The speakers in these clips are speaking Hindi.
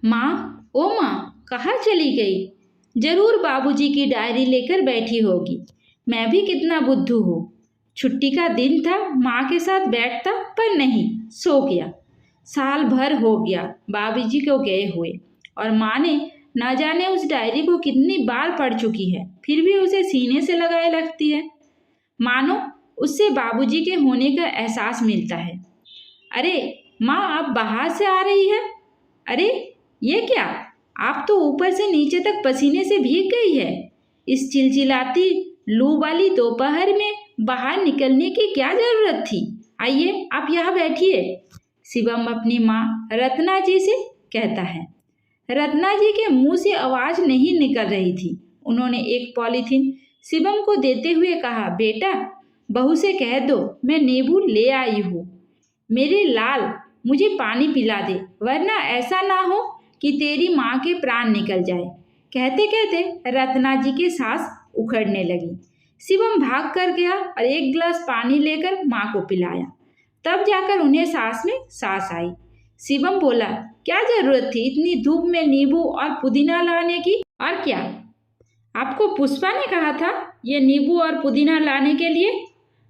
माँ, ओ माँ, कहाँ चली गई? जरूर बाबूजी की डायरी लेकर बैठी होगी। मैं भी कितना बुद्धू हूँ। छुट्टी का दिन था, माँ के साथ बैठता, पर नहीं, सो गया। साल भर हो गया बाबूजी को गए हुए, और माँ ने ना जाने उस डायरी को कितनी बार पढ़ चुकी है, फिर भी उसे सीने से लगाए रखती है। मानो उससे बाबूजी के होने का एहसास मिलता है। अरे माँ, आप बाहर से आ रही है? अरे ये क्या, आप तो ऊपर से नीचे तक पसीने से भीग गई है। इस चिलचिलाती लू वाली दोपहर में बाहर निकलने की क्या जरूरत थी? आइए, आप यहाँ बैठिए। शिवम अपनी माँ रत्ना जी से कहता है। रत्ना जी के मुंह से आवाज नहीं निकल रही थी। उन्होंने एक पॉलीथीन शिवम को देते हुए कहा, बेटा, बहू से कह दो मैं नींबू ले आई हूँ। मेरे लाल, मुझे पानी पिला दे, वरना ऐसा ना हो कि तेरी माँ के प्राण निकल जाए। कहते कहते रत्ना जी की सांस उखड़ने लगी। शिवम भाग कर गया और एक गिलास पानी लेकर माँ को पिलाया। तब जाकर उन्हें सांस में सांस आई। शिवम बोला, क्या जरूरत थी इतनी धूप में नींबू और पुदीना लाने की? और क्या, आपको पुष्पा ने कहा था ये नींबू और पुदीना लाने के लिए?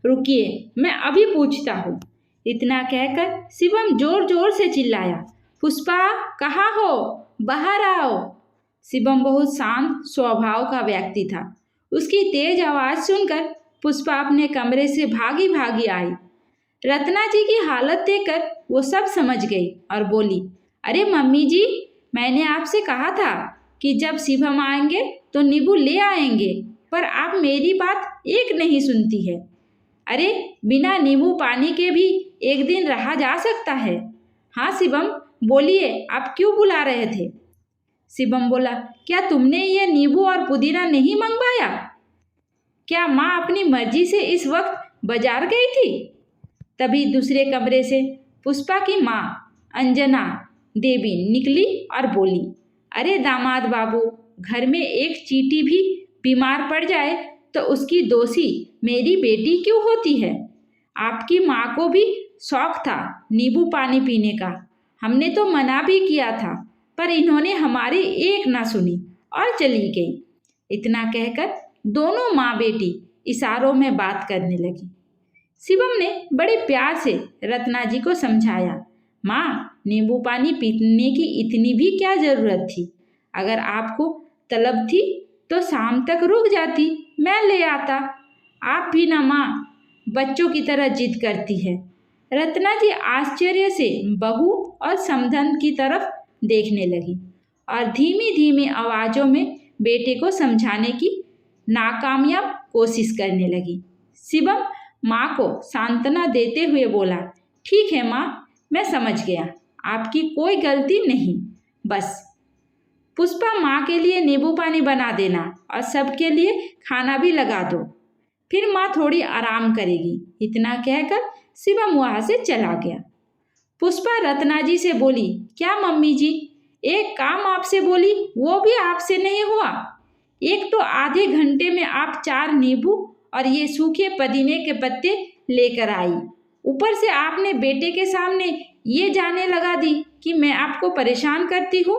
रुकिए, मैं अभी पूछता हूँ। इतना कहकर शिवम जोर जोर से चिल्लाया, पुष्पा, कहाँ हो? बाहर आओ। शिवम बहुत शांत स्वभाव का व्यक्ति था। उसकी तेज आवाज सुनकर पुष्पा अपने कमरे से भागी भागी आई। रत्ना जी की हालत देखकर वो सब समझ गई और बोली, अरे मम्मी जी, मैंने आपसे कहा था कि जब शिवम आएंगे तो नींबू ले आएंगे, पर आप मेरी बात एक नहीं सुनती है। अरे बिना नींबू पानी के भी एक दिन रहा जा सकता है। हाँ शिवम, बोलिए, आप क्यों बुला रहे थे? शिवम बोला, क्या तुमने ये नींबू और पुदीना नहीं मंगवाया? क्या माँ अपनी मर्जी से इस वक्त बाजार गई थी? तभी दूसरे कमरे से पुष्पा की माँ अंजना देवी निकली और बोली, अरे दामाद बाबू, घर में एक चींटी भी बीमार पड़ जाए तो उसकी दोषी मेरी बेटी क्यों होती है? आपकी माँ को भी शौक था नींबू पानी पीने का। हमने तो मना भी किया था, पर इन्होंने हमारी एक ना सुनी और चली गई। इतना कहकर दोनों माँ बेटी इशारों में बात करने लगी। शिवम ने बड़े प्यार से रत्ना जी को समझाया, माँ, नींबू पानी पीने की इतनी भी क्या जरूरत थी? अगर आपको तलब थी तो शाम तक रुक जाती, मैं ले आता। आप भी ना माँ, बच्चों की तरह जिद करती है। रत्ना जी आश्चर्य से बहू और समधन की तरफ देखने लगी और धीमी धीमी आवाजों में बेटे को समझाने की नाकामयाब कोशिश करने लगी। शिवम माँ को सांत्वना देते हुए बोला, ठीक है माँ, मैं समझ गया, आपकी कोई गलती नहीं। बस पुष्पा, माँ के लिए नींबू पानी बना देना और सबके लिए खाना भी लगा दो, फिर माँ थोड़ी आराम करेगी। इतना कहकर शिवम वहाँ से चला गया। पुष्पा रत्ना जी से बोली, क्या मम्मी जी, एक काम आपसे बोली, वो भी आपसे नहीं हुआ? एक तो आधे घंटे में आप 4 नींबू और ये सूखे पुदीने के पत्ते लेकर आई, ऊपर से आपने बेटे के सामने ये जाने लगा दी कि मैं आपको परेशान करती हूँ।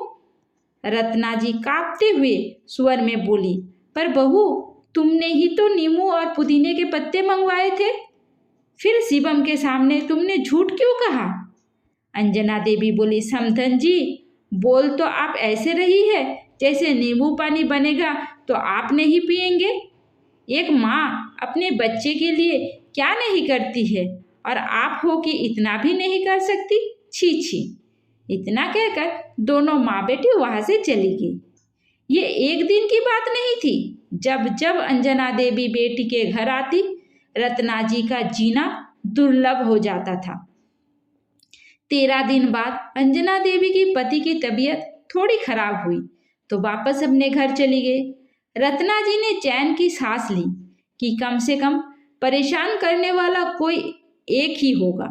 रत्ना जी कांपते हुए स्वर में बोली, पर बहू, तुमने ही तो नींबू और पुदीने के पत्ते मंगवाए थे, फिर शिवम के सामने तुमने झूठ क्यों कहा? अंजना देवी बोली, समधन जी, बोल तो आप ऐसे रही है जैसे नींबू पानी बनेगा तो आप नहीं पिएंगे। एक माँ अपने बच्चे के लिए क्या नहीं करती है, और आप हो कि इतना भी नहीं कर सकती? छी छी। इतना कहकर दोनों माँ बेटी वहाँ से चली गई। ये एक दिन की बात नहीं थी। जब जब अंजना देवी बेटी के घर आती, रत्ना जी का जीना दुर्लभ हो जाता था। 13 दिन बाद अंजना देवी की पति की तबीयत थोड़ी खराब हुई तो वापस अपने घर चली गई। रत्ना जी ने चैन की सांस ली कि कम से कम परेशान करने वाला कोई एक ही होगा।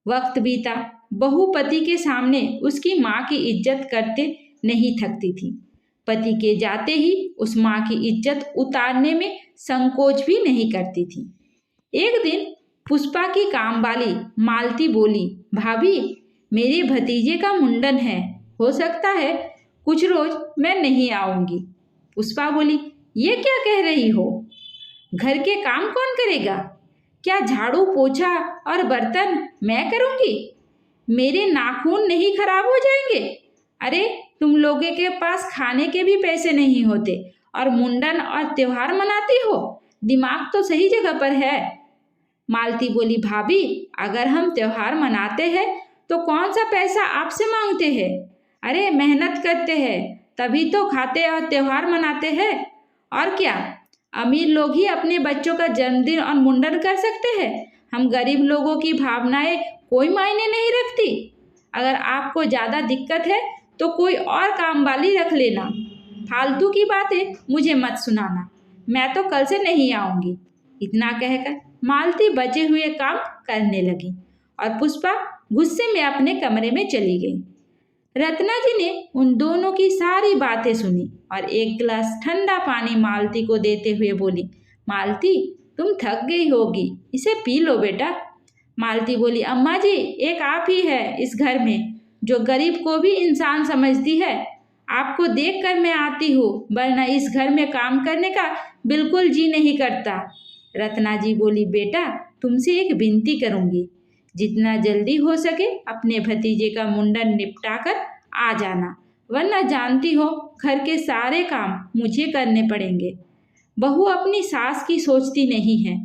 वक्त बीता, बहू पति के सामने उसकी माँ की इज्जत करते नहीं थकती थी। पति के जाते ही उस माँ की इज्जत उतारने में संकोच भी नहीं करती थी। एक दिन पुष्पा की कामवाली मालती बोली, भाभी, मेरे भतीजे का मुंडन है, हो सकता है कुछ रोज मैं नहीं आऊंगी। पुष्पा बोली, ये क्या कह रही हो? घर के काम कौन करेगा? क्या झाड़ू पोछा और बर्तन मैं करूंगी? मेरे नाखून नहीं खराब हो जाएंगे? अरे तुम लोगों के पास खाने के भी पैसे नहीं होते और मुंडन और त्योहार मनाती हो। दिमाग तो सही जगह पर है। मालती बोली, भाभी अगर हम त्योहार मनाते हैं तो कौन सा पैसा आपसे मांगते हैं? अरे मेहनत करते हैं तभी तो खाते और त्योहार मनाते हैं। और क्या अमीर लोग ही अपने बच्चों का जन्मदिन और मुंडन कर सकते हैं? हम गरीब लोगों की भावनाएं कोई मायने नहीं रखती। अगर आपको ज़्यादा दिक्कत है तो कोई और काम वाली रख लेना। फालतू की बातें मुझे मत सुनाना। मैं तो कल से नहीं आऊँगी। इतना कहकर मालती बचे हुए काम करने लगी और पुष्पा गुस्से में अपने कमरे में चली गई। रत्ना जी ने उन दोनों की सारी बातें सुनी और एक गिलास ठंडा पानी मालती को देते हुए बोली, मालती तुम थक गई होगी, इसे पी लो बेटा। मालती बोली, अम्मा जी एक आप ही है इस घर में जो गरीब को भी इंसान समझती है। आपको देखकर मैं आती हूँ, वरना इस घर में काम करने का बिल्कुल जी नहीं करता। रत्ना जी बोली, बेटा तुमसे एक विनती करूँगी, जितना जल्दी हो सके अपने भतीजे का मुंडन निपटाकर आ जाना, वरना जानती हो घर के सारे काम मुझे करने पड़ेंगे। बहू अपनी सास की सोचती नहीं है।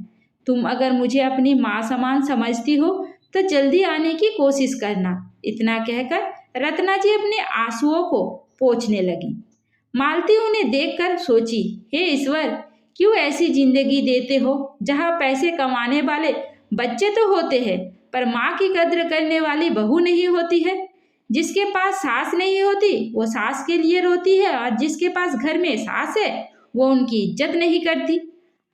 तुम अगर मुझे अपनी माँ समान समझती हो तो जल्दी आने की कोशिश करना। इतना कहकर रत्ना जी अपने आंसुओं को पोंछने लगी। मालती उन्हें देखकर सोची, हे ईश्वर क्यों ऐसी जिंदगी देते हो जहाँ पैसे कमाने वाले बच्चे तो होते हैं पर माँ की कद्र करने वाली बहू नहीं होती है। जिसके पास सास नहीं होती वो सास के लिए रोती है और जिसके पास घर में सास है वो उनकी इज्जत नहीं करती।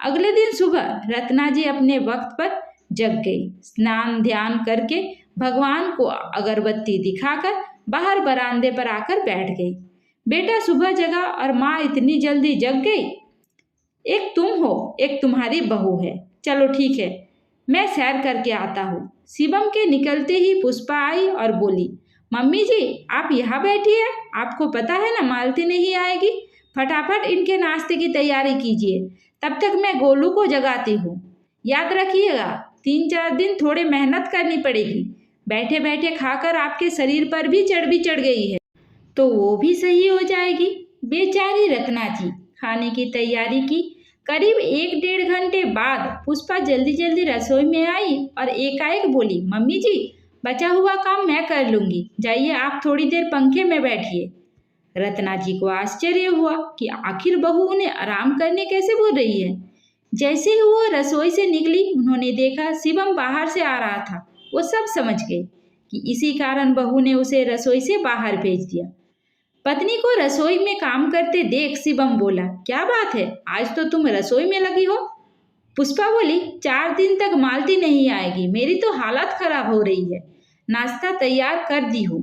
अगले दिन सुबह रत्ना जी अपने वक्त पर जग गई। स्नान ध्यान करके भगवान को अगरबत्ती दिखाकर बाहर बरामदे पर आकर बैठ गई। बेटा सुबह जगा और माँ इतनी जल्दी जग गई। एक तुम हो, एक तुम्हारी बहू है। चलो ठीक है, मैं सैर करके आता हूँ। शिवम के निकलते ही पुष्पा आई और बोली, मम्मी जी आप यहाँ बैठिए, आपको पता है ना मालती नहीं आएगी। फटाफट इनके नाश्ते की तैयारी कीजिए, तब तक मैं गोलू को जगाती हूँ। याद रखिएगा 3-4 दिन थोड़े मेहनत करनी पड़ेगी। बैठे बैठे खाकर आपके शरीर पर भी चर्बी चढ़ गई है तो वो भी सही हो जाएगी। बेचारी रत्ना जी खाने की तैयारी की। करीब 1-1.5 घंटे बाद पुष्पा जल्दी जल्दी रसोई में आई और एकाएक बोली, मम्मी जी बचा हुआ काम मैं कर लूँगी, जाइए आप थोड़ी देर पंखे में बैठिए। रत्ना जी को आश्चर्य हुआ कि आखिर बहू उन्हें आराम करने कैसे बोल रही है। जैसे ही वो रसोई से निकली उन्होंने देखा शिवम बाहर से आ रहा था। वो सब समझ गए कि इसी कारण बहू ने उसे रसोई से बाहर भेज दिया। पत्नी को रसोई में काम करते देख शिवम बोला, क्या बात है आज तो तुम रसोई में लगी हो? पुष्पा बोली, 4 दिन तक मालती नहीं आएगी, मेरी तो हालत खराब हो रही है। नाश्ता तैयार कर दी हूँ,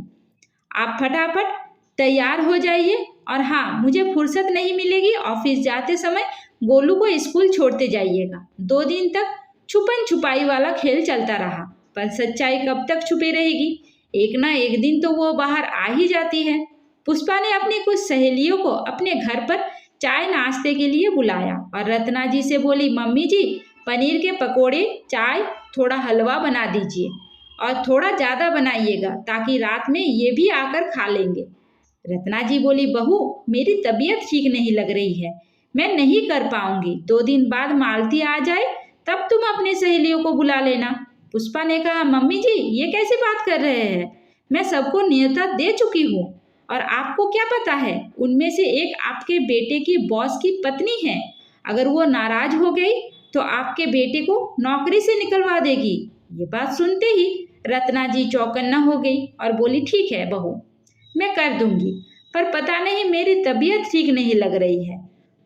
आप फटाफट तैयार हो जाइए। और हाँ मुझे फुर्सत नहीं मिलेगी, ऑफिस जाते समय गोलू को स्कूल छोड़ते जाइएगा। 2 दिन तक छुपन छुपाई वाला खेल चलता रहा पर सच्चाई कब तक छुपी रहेगी, एक ना एक दिन तो वो बाहर आ ही जाती है। पुष्पा ने अपनी कुछ सहेलियों को अपने घर पर चाय नाश्ते के लिए बुलाया और रत्ना जी से बोली, मम्मी जी पनीर के पकोड़े, चाय, थोड़ा हलवा बना दीजिए और थोड़ा ज़्यादा बनाइएगा ताकि रात में ये भी आकर खा लेंगे। रत्ना जी बोली, बहू मेरी तबीयत ठीक नहीं लग रही है, मैं नहीं कर पाऊंगी। 2 दिन बाद मालती आ जाए तब तुम अपनी सहेलियों को बुला लेना। पुष्पा ने कहा, मम्मी जी ये कैसी बात कर रहे हैं, मैं सबको न्योता दे चुकी हूँ और आपको क्या पता है उनमें से एक आपके बेटे की बॉस की पत्नी है। अगर वो नाराज हो गई तो आपके बेटे को नौकरी से निकलवा देगी। ये बात सुनते ही रत्ना जी चौकन्ना हो गई और बोली, ठीक है बहू मैं कर दूंगी, पर पता नहीं मेरी तबीयत ठीक नहीं लग रही है।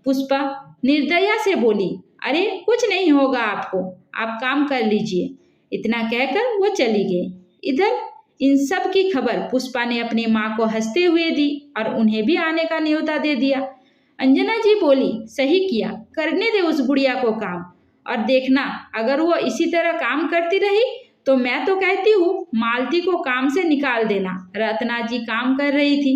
पुष्पा निर्दया से बोली, अरे कुछ नहीं होगा आपको, आप काम कर लीजिए। इतना कहकर वो चली गई। इधर इन सब की खबर पुष्पा ने अपनी माँ को हंसते हुए दी और उन्हें भी आने का न्योता दे दिया। अंजना जी बोली, सही किया, करने दे उस बुढ़िया को काम, और देखना अगर वो इसी तरह काम करती रही तो मैं तो कहती हूँ मालती को काम से निकाल देना। रत्ना जी काम कर रही थी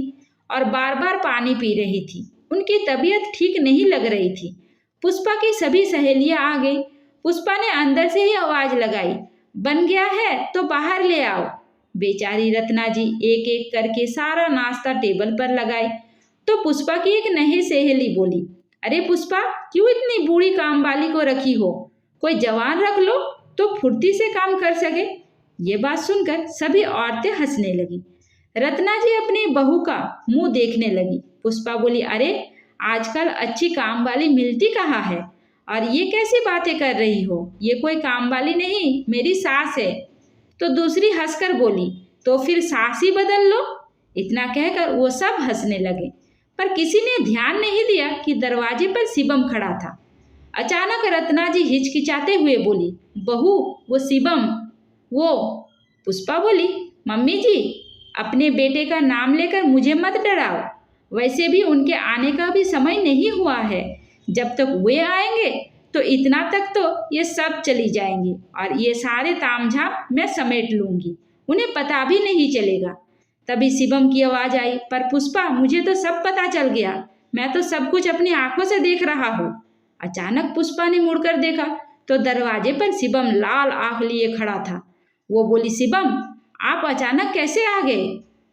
और बार बार पानी पी रही थी। उनकी तबीयत ठीक नहीं लग रही थी। पुष्पा की सभी सहेलियां आ गई। पुष्पा ने अंदर से ही आवाज लगाई, बन गया है तो बाहर ले आओ। बेचारी रत्ना जी एक एक करके सारा नाश्ता टेबल पर लगाई तो पुष्पा की एक नई सहेली बोली, अरे पुष्पा, क्यों इतनी बूढ़ी काम वाली को रखी हो? कोई जवान रख लो तो फुर्ती से काम कर सके। ये बात सुनकर सभी औरतें हंसने लगी। रत्ना जी अपनी बहू का मुंह देखने लगी। पुष्पा बोली, अरे आजकल अच्छी काम वाली मिलती कहाँ है? और ये कैसी बातें कर रही हो? ये कोई काम वाली नहीं, मेरी सास है। तो दूसरी हंसकर बोली, तो फिर सास ही बदल लो। इतना कहकर वो सब हंसने लगे, पर किसी ने ध्यान नहीं दिया कि दरवाजे पर शिवम खड़ा था। अचानक रत्ना जी हिचकिचाते हुए बोली, बहू, वो शिवम वो। पुष्पा बोली, मम्मी जी, अपने बेटे का नाम लेकर मुझे मत डराओ। वैसे भी उनके आने का भी समय नहीं हुआ है। जब तक वे आएंगे तो इतना तक तो ये सब चली जाएंगी और ये सारे तामझाम मैं समेट लूंगी, उन्हें पता भी नहीं चलेगा। तभी शिवम की आवाज आई, पर पुष्पा, मुझे तो सब पता चल गया। मैं तो सब कुछ अपनी आंखों से देख रहा हूँ। अचानक पुष्पा ने मुड़कर देखा तो दरवाजे पर शिवम लाल आंख लिए खड़ा था। वो बोली, शिवम, आप अचानक कैसे आ गए?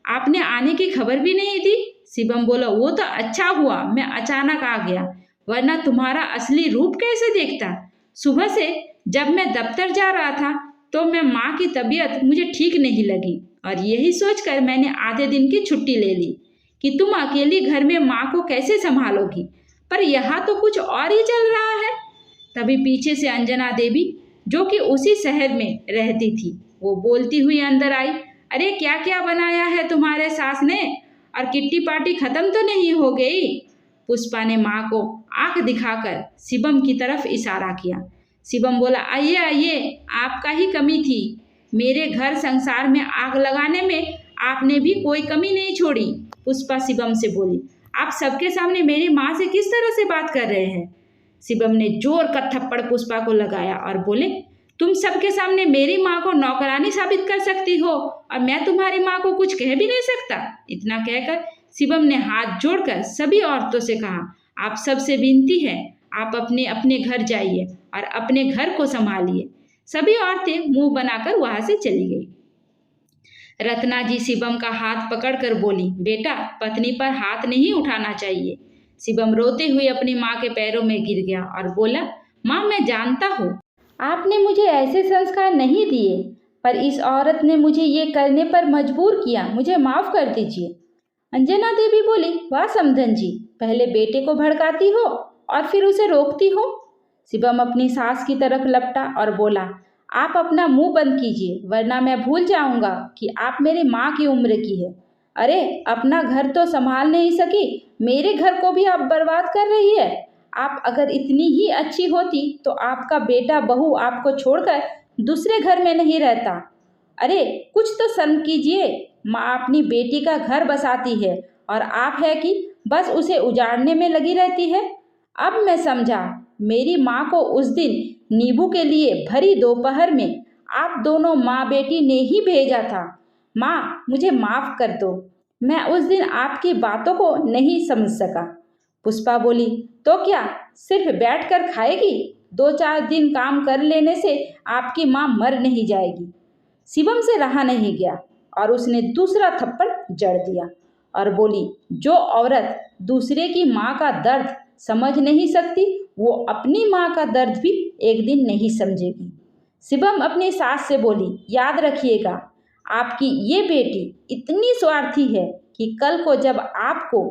आपने आने की खबर भी नहीं दी। शिवम बोला, वो तो अच्छा हुआ मैं अचानक आ गया, वरना तुम्हारा असली रूप कैसे देखता। सुबह से जब मैं दफ्तर जा रहा था तो मैं माँ की तबीयत मुझे ठीक नहीं लगी और यही सोचकर मैंने आधे दिन की छुट्टी ले ली कि तुम अकेली घर में माँ को कैसे संभालोगी। पर यहाँ तो कुछ और ही चल रहा है। तभी पीछे से अंजना देवी, जो कि उसी शहर में रहती थी, वो बोलती हुई अंदर आई, अरे क्या क्या बनाया है तुम्हारे सास ने? और किट्टी पार्टी खत्म तो नहीं हो गई? पुष्पा ने माँ को आंख दिखाकर शिवम की तरफ इशारा किया। शिवम बोला, आइए आइए, आपका ही कमी थी। मेरे घर संसार में आग लगाने में आपने भी कोई कमी नहीं छोड़ी। पुष्पा शिवम से बोली, आप सबके सामने मेरी माँ से किस तरह से बात कर रहे हैं? शिवम ने जोर का थप्पड़ पुष्पा को लगाया और बोले, तुम सबके सामने मेरी माँ को नौकरानी साबित कर सकती हो और मैं तुम्हारी माँ को कुछ कह भी नहीं सकता। इतना कहकर शिवम ने हाथ जोड़कर सभी औरतों से कहा, आप सबसे विनती है, आप अपने अपने घर जाइए और अपने घर को संभालिए। सभी औरतें मुंह बनाकर वहां से चली गई। रत्ना जी शिवम का हाथ पकड़कर बोली, बेटा, पत्नी पर हाथ नहीं उठाना चाहिए। शिवम रोते हुए अपनी माँ के पैरों में गिर गया और बोला, माँ, मैं जानता हूँ आपने मुझे ऐसे संस्कार नहीं दिए, पर इस औरत ने मुझे ये करने पर मजबूर किया, मुझे माफ कर दीजिए। अंजना देवी बोली, वाह समधन जी, पहले बेटे को भड़काती हो और फिर उसे रोकती हो। शिवम अपनी सास की तरफ लपटा और बोला, आप अपना मुंह बंद कीजिए, वरना मैं भूल जाऊंगा कि आप मेरी माँ की उम्र की है। अरे, अपना घर तो संभाल नहीं सकी, मेरे घर को भी आप बर्बाद कर रही है। आप अगर इतनी ही अच्छी होती तो आपका बेटा बहू आपको छोड़कर दूसरे घर में नहीं रहता। अरे, कुछ तो शर्म कीजिए। माँ अपनी बेटी का घर बसाती है और आप है कि बस उसे उजाड़ने में लगी रहती है। अब मैं समझा, मेरी माँ को उस दिन नींबू के लिए भरी दोपहर में आप दोनों माँ बेटी ने ही भेजा था। माँ, मुझे माफ कर दो, मैं उस दिन आपकी बातों को नहीं समझ सका। पुष्पा बोली, तो क्या सिर्फ बैठकर खाएगी? 2-4 दिन काम कर लेने से आपकी माँ मर नहीं जाएगी। शिवम से रहा नहीं गया और उसने दूसरा थप्पड़ जड़ दिया और बोली, जो औरत दूसरे की माँ का दर्द समझ नहीं सकती, वो अपनी माँ का दर्द भी एक दिन नहीं समझेगी। शिवम अपनी सास से बोली, याद रखिएगा, आपकी ये बेटी इतनी स्वार्थी है कि कल को जब आपको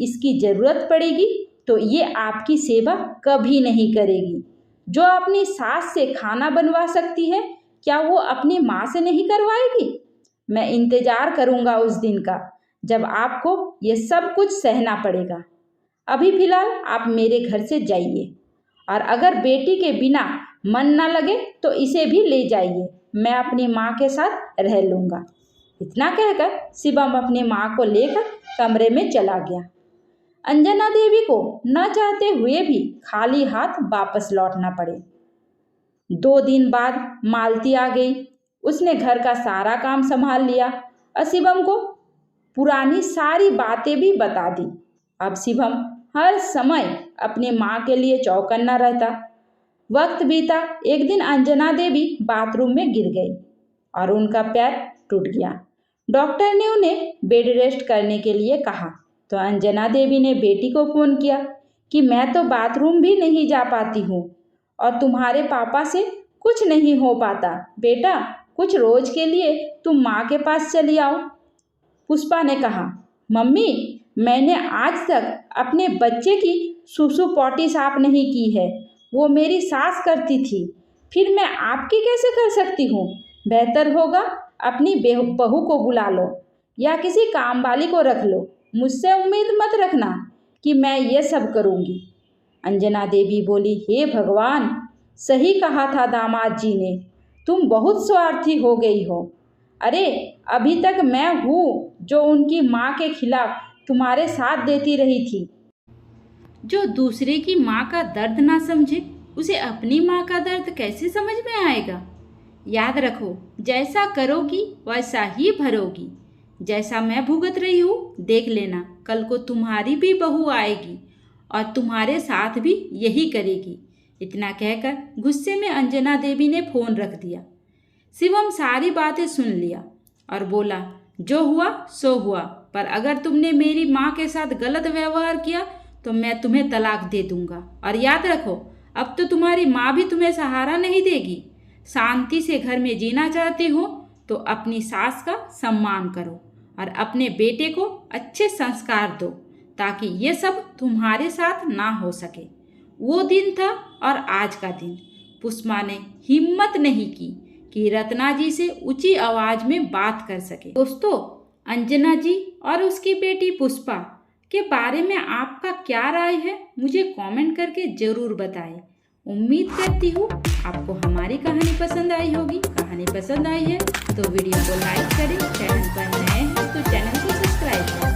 इसकी ज़रूरत पड़ेगी तो ये आपकी सेवा कभी नहीं करेगी। जो अपनी सास से खाना बनवा सकती है, क्या वो अपनी माँ से नहीं करवाएगी? मैं इंतज़ार करूँगा उस दिन का जब आपको ये सब कुछ सहना पड़ेगा। अभी फ़िलहाल आप मेरे घर से जाइए और अगर बेटी के बिना मन ना लगे तो इसे भी ले जाइए, मैं अपनी माँ के साथ रह लूँगा। इतना कहकर शिवम अपनी माँ को लेकर कमरे में चला गया। अंजना देवी को न चाहते हुए भी खाली हाथ वापस लौटना पड़े। 2 दिन बाद मालती आ गई। उसने घर का सारा काम संभाल लिया और शिवम को पुरानी सारी बातें भी बता दी। अब शिवम हर समय अपनी माँ के लिए चौकन्ना रहता। वक्त बीता। एक दिन अंजना देवी बाथरूम में गिर गई और उनका पैर टूट गया। डॉक्टर ने उन्हें बेड रेस्ट करने के लिए कहा तो अंजना देवी ने बेटी को फ़ोन किया कि मैं तो बाथरूम भी नहीं जा पाती हूँ और तुम्हारे पापा से कुछ नहीं हो पाता। बेटा, कुछ रोज़ के लिए तुम माँ के पास चली आओ। पुष्पा ने कहा, मम्मी, मैंने आज तक अपने बच्चे की सुसु पॉटी साफ नहीं की है। वो मेरी सास करती थी, फिर मैं आपकी कैसे कर सकती हूँ। बेहतर होगा अपनी बहू को बुला लो या किसी काम वाली को रख लो। मुझसे उम्मीद मत रखना कि मैं ये सब करूँगी। अंजना देवी बोली, हे भगवान, सही कहा था दामाद जी ने, तुम बहुत स्वार्थी हो गई हो। अरे, अभी तक मैं हूँ जो उनकी माँ के खिलाफ तुम्हारे साथ देती रही थी। जो दूसरे की माँ का दर्द ना समझे, उसे अपनी माँ का दर्द कैसे समझ में आएगा। याद रखो, जैसा करोगी वैसा ही भरोगी। जैसा मैं भुगत रही हूँ, देख लेना कल को तुम्हारी भी बहू आएगी और तुम्हारे साथ भी यही करेगी। इतना कहकर गुस्से में अंजना देवी ने फ़ोन रख दिया। शिवम सारी बातें सुन लिया और बोला, जो हुआ सो हुआ, पर अगर तुमने मेरी माँ के साथ गलत व्यवहार किया तो मैं तुम्हें तलाक दे दूंगा। और याद रखो, अब तो तुम्हारी माँ भी तुम्हें सहारा नहीं देगी। शांति से घर में जीना चाहती हो तो अपनी सास का सम्मान करो और अपने बेटे को अच्छे संस्कार दो ताकि ये सब तुम्हारे साथ ना हो सके। वो दिन था और आज का दिन। पुष्पा ने हिम्मत नहीं की कि रत्ना जी से ऊंची आवाज में बात कर सके। दोस्तों, अंजना जी और उसकी बेटी पुष्पा के बारे में आपका क्या राय है, मुझे कमेंट करके ज़रूर बताएं। उम्मीद करती हूँ आपको हमारी कहानी पसंद आई होगी। कहानी पसंद आई है तो वीडियो को लाइक करें, चैनल पर नए हैं तो चैनल को सब्सक्राइब करें।